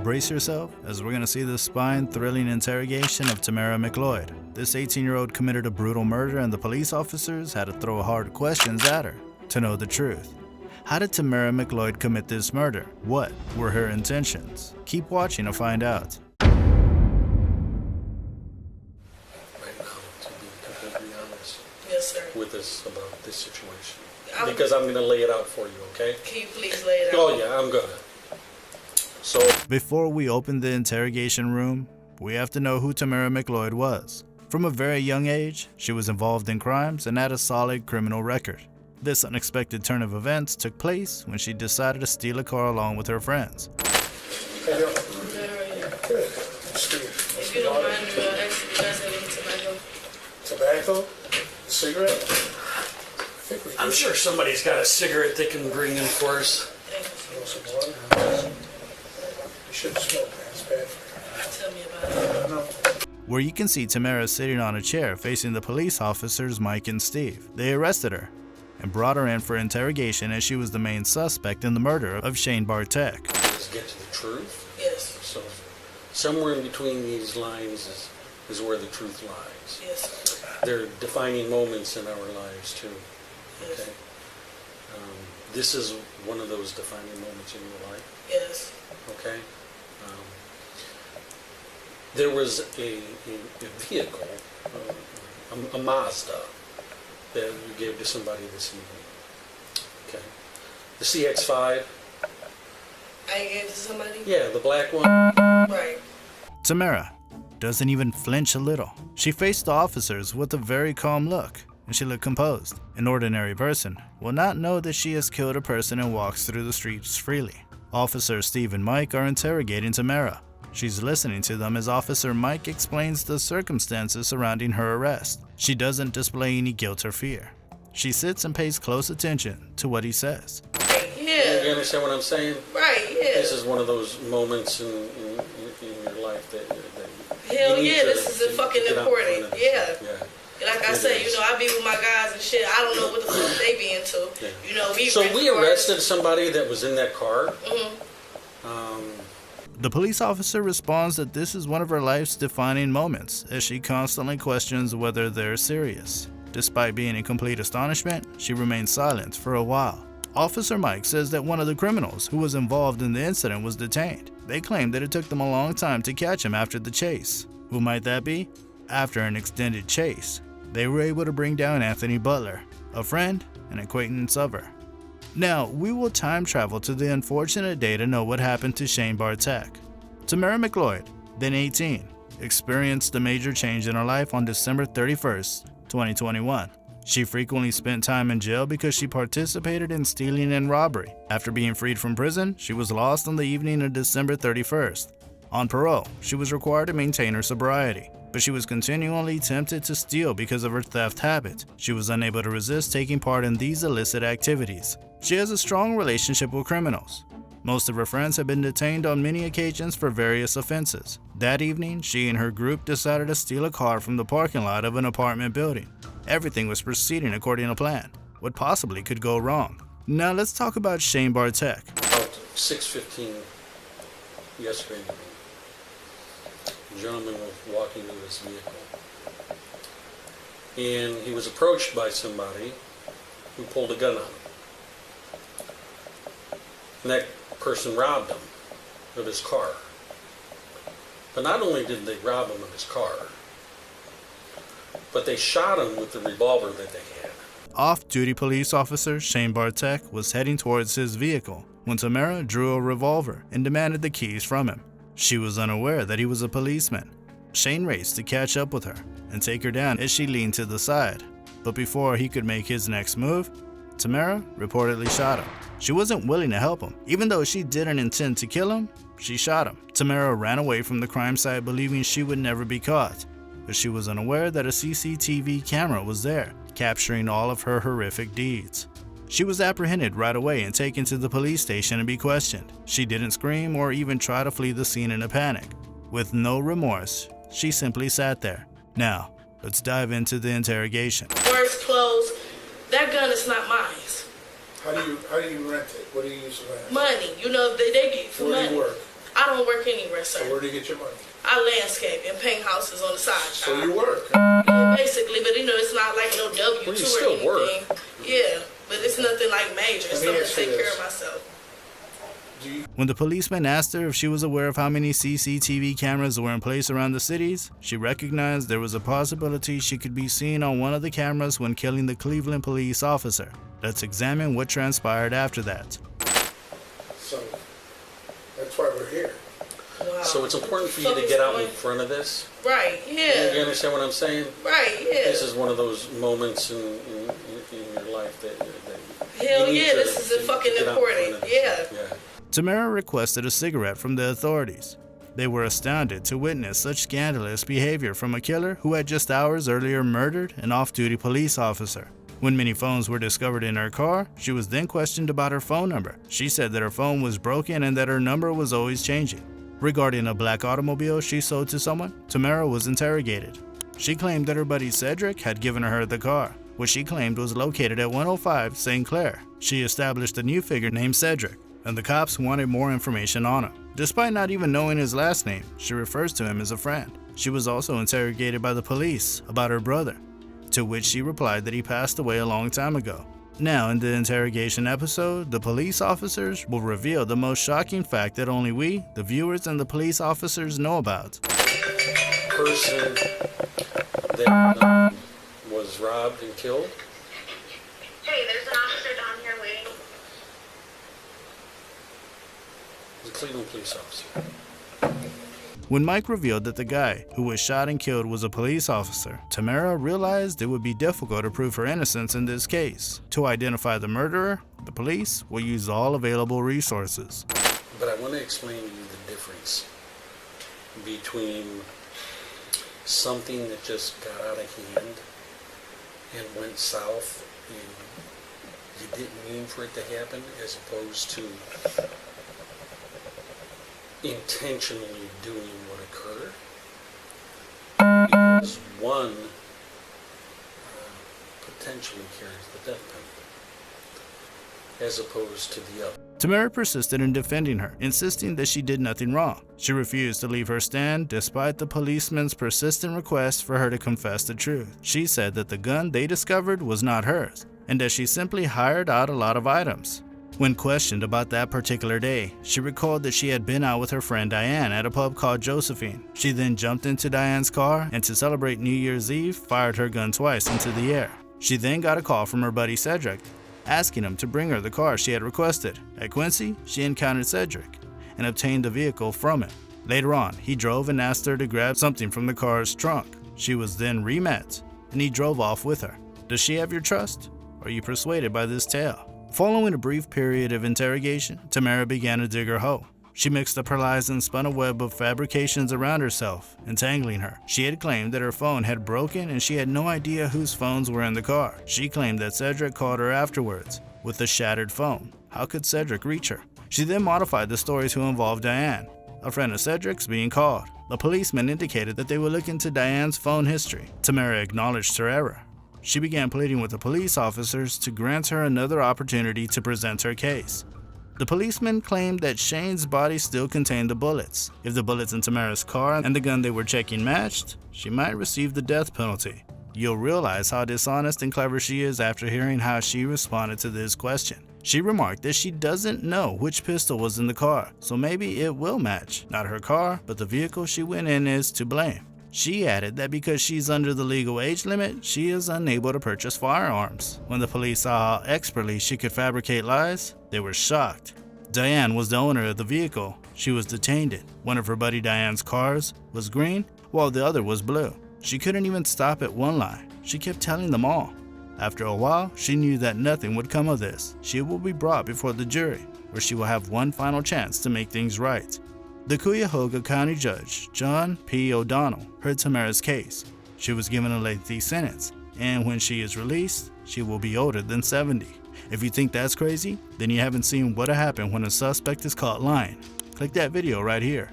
Brace yourself, as we're going to see the spine-thrilling interrogation of Tamara McLoyd. This 18-year-old committed a brutal murder, and the police officers had to throw hard questions at her to know the truth. How did Tamara McLoyd commit this murder? What were her intentions? Keep watching to find out. Right now, to be completely honest with us about this situation. Because I'm going to lay it out for you, okay? Can you please lay it out? Oh yeah, I'm gonna. So before we open the interrogation room, we have to know who Tamara McLoyd was. From a very young age, she was involved in crimes and had a solid criminal record. This unexpected turn of events took place when she decided to steal a car along with her friends. If you don't mind, actually, you guys have any tobacco? Tobacco? Cigarette? I'm sure somebody's got a cigarette they can bring in for us. Some water? You shouldn't smoke, man. It's bad for you. Tell me about it. No. Where you can see Tamara sitting on a chair facing the police officers Mike and Steve. They arrested her and brought her in for interrogation, as she was the main suspect in the murder of Shane Bartek. Let's get to the truth. Yes. So somewhere in between these lines is where the truth lies. Yes. They're defining moments in our lives too. Yes. Okay. This is one of those defining moments in your life. Yes. Okay. There was a vehicle, a Mazda, that you gave to somebody this evening. Okay. The CX-5. I gave it to somebody? Yeah, the black one. Right. Tamara doesn't even flinch a little. She faced the officers with a very calm look, and she looked composed. An ordinary person will not know that she has killed a person and walks through the streets freely. Officers Steve and Mike are interrogating Tamara. She's listening to them as Officer Mike explains the circumstances surrounding her arrest. She doesn't display any guilt or fear. She sits and pays close attention to what he says. Yeah. You understand what I'm saying? Right, yeah. This is one of those moments in your life that hell you need yeah, to, this is fucking important. Yeah. Like I said, is. I be with my guys and shit. I don't know what the fuck they be into. Yeah. We arrested somebody that was in that car. Mm-hmm. The police officer responds that this is one of her life's defining moments, as she constantly questions whether they're serious. Despite being in complete astonishment, she remains silent for a while. Officer Mike says that one of the criminals who was involved in the incident was detained. They claim that it took them a long time to catch him after the chase. Who might that be? After an extended chase, they were able to bring down Anthony Butler, a friend and acquaintance of her. Now, we will time travel to the unfortunate day to know what happened to Shane Bartek. Tamara McLoyd, then 18, experienced a major change in her life on December 31st, 2021. She frequently spent time in jail because she participated in stealing and robbery. After being freed from prison, she was lost on the evening of December 31st. On parole, she was required to maintain her sobriety, but she was continually tempted to steal because of her theft habit. She was unable to resist taking part in these illicit activities. She has a strong relationship with criminals. Most of her friends have been detained on many occasions for various offenses. That evening, she and her group decided to steal a car from the parking lot of an apartment building. Everything was proceeding according to plan. What possibly could go wrong? Now let's talk about Shane Bartek. About 6:15 yesterday evening, a gentleman was walking to his vehicle, and he was approached by somebody who pulled a gun on him. And that person robbed him of his car. But not only did they rob him of his car, but they shot him with the revolver that they had. Off-duty police officer Shane Bartek was heading towards his vehicle when Tamara drew a revolver and demanded the keys from him. She was unaware that he was a policeman. Shane raced to catch up with her and take her down as she leaned to the side. But before he could make his next move, Tamara reportedly shot him. She wasn't willing to help him. Even though she didn't intend to kill him, she shot him. Tamara ran away from the crime site believing she would never be caught, but she was unaware that a CCTV camera was there, capturing all of her horrific deeds. She was apprehended right away and taken to the police station to be questioned. She didn't scream or even try to flee the scene in a panic. With no remorse, she simply sat there. Now, let's dive into the interrogation. Doors closed. That gun is not mine. How do you rent it? What do you use to rent it? Money. They get for money. Where do you work? I don't work anywhere, sir. So where do you get your money? I landscape and paint houses on the side. So you work? Yeah, basically, but it's not like no W-2 Well, you or still anything. work. Yeah, but it's nothing like major. Let So me I ask you take care this. of myself. When the policeman asked her if she was aware of how many CCTV cameras were in place around the cities, she recognized there was a possibility she could be seen on one of the cameras when killing the Cleveland police officer. Let's examine what transpired after that. So that's why we're here. Wow. So it's important for you to get out in front of this. Right, yeah. You understand what I'm saying? Right, yeah. This is one of those moments in your life that Hell you need yeah, to- this is fucking get out in front important. of this. Yeah. Yeah. Tamara requested a cigarette from the authorities. They were astounded to witness such scandalous behavior from a killer who had just hours earlier murdered an off-duty police officer. When many phones were discovered in her car, she was then questioned about her phone number. She said that her phone was broken and that her number was always changing. Regarding a black automobile she sold to someone, Tamara was interrogated. She claimed that her buddy Cedric had given her the car, which she claimed was located at 105 St. Clair. She established a new figure named Cedric, and the cops wanted more information on him. Despite not even knowing his last name, she refers to him as a friend. She was also interrogated by the police about her brother, to which she replied that he passed away a long time ago. Now, in the interrogation episode, the police officers will reveal the most shocking fact that only we, the viewers, and the police officers know about. Person that was robbed and killed. Hey, there's an officer down here waiting. The Cleveland police officer. When Mike revealed that the guy who was shot and killed was a police officer, Tamara realized it would be difficult to prove her innocence in this case. To identify the murderer, the police will use all available resources. But I want to explain to you the difference between something that just got out of hand and went south and you didn't mean for it to happen, as opposed to intentionally doing what occurred. Because one potentially carries the death penalty, as opposed to the other. Tamara persisted in defending her, insisting that she did nothing wrong. She refused to leave her stand despite the policeman's persistent request for her to confess the truth. She said that the gun they discovered was not hers, and that she simply hired out a lot of items. When questioned about that particular day, she recalled that she had been out with her friend Diane at a pub called Josephine. She then jumped into Diane's car and, to celebrate New Year's Eve, fired her gun twice into the air. She then got a call from her buddy Cedric, asking him to bring her the car she had requested. At Quincy, she encountered Cedric and obtained the vehicle from him. Later on, he drove and asked her to grab something from the car's trunk. She was then re-met, and he drove off with her. Does she have your trust? Or are you persuaded by this tale? Following a brief period of interrogation, Tamara began to dig her hoe. She mixed up her lies and spun a web of fabrications around herself, entangling her. She had claimed that her phone had broken and she had no idea whose phones were in the car. She claimed that Cedric called her afterwards with a shattered phone. How could Cedric reach her? She then modified the story to involve Diane, a friend of Cedric's, being called. The policeman indicated that they would look into Diane's phone history. Tamara acknowledged her error. She began pleading with the police officers to grant her another opportunity to present her case. The policeman claimed that Shane's body still contained the bullets. If the bullets in Tamara's car and the gun they were checking matched, she might receive the death penalty. You'll realize how dishonest and clever she is after hearing how she responded to this question. She remarked that she doesn't know which pistol was in the car, so maybe it will match. Not her car, but the vehicle she went in is to blame. She added that because she's under the legal age limit, she is unable to purchase firearms. When the police saw how expertly she could fabricate lies, they were shocked. Diane was the owner of the vehicle she was detained in. One of her buddy Diane's cars was green, while the other was blue. She couldn't even stop at one lie. She kept telling them all. After a while, she knew that nothing would come of this. She will be brought before the jury, where she will have one final chance to make things right. The Cuyahoga County Judge, John P. O'Donnell, heard Tamara's case. She was given a lengthy sentence, and when she is released, she will be older than 70. If you think that's crazy, then you haven't seen what happens when a suspect is caught lying. Click that video right here.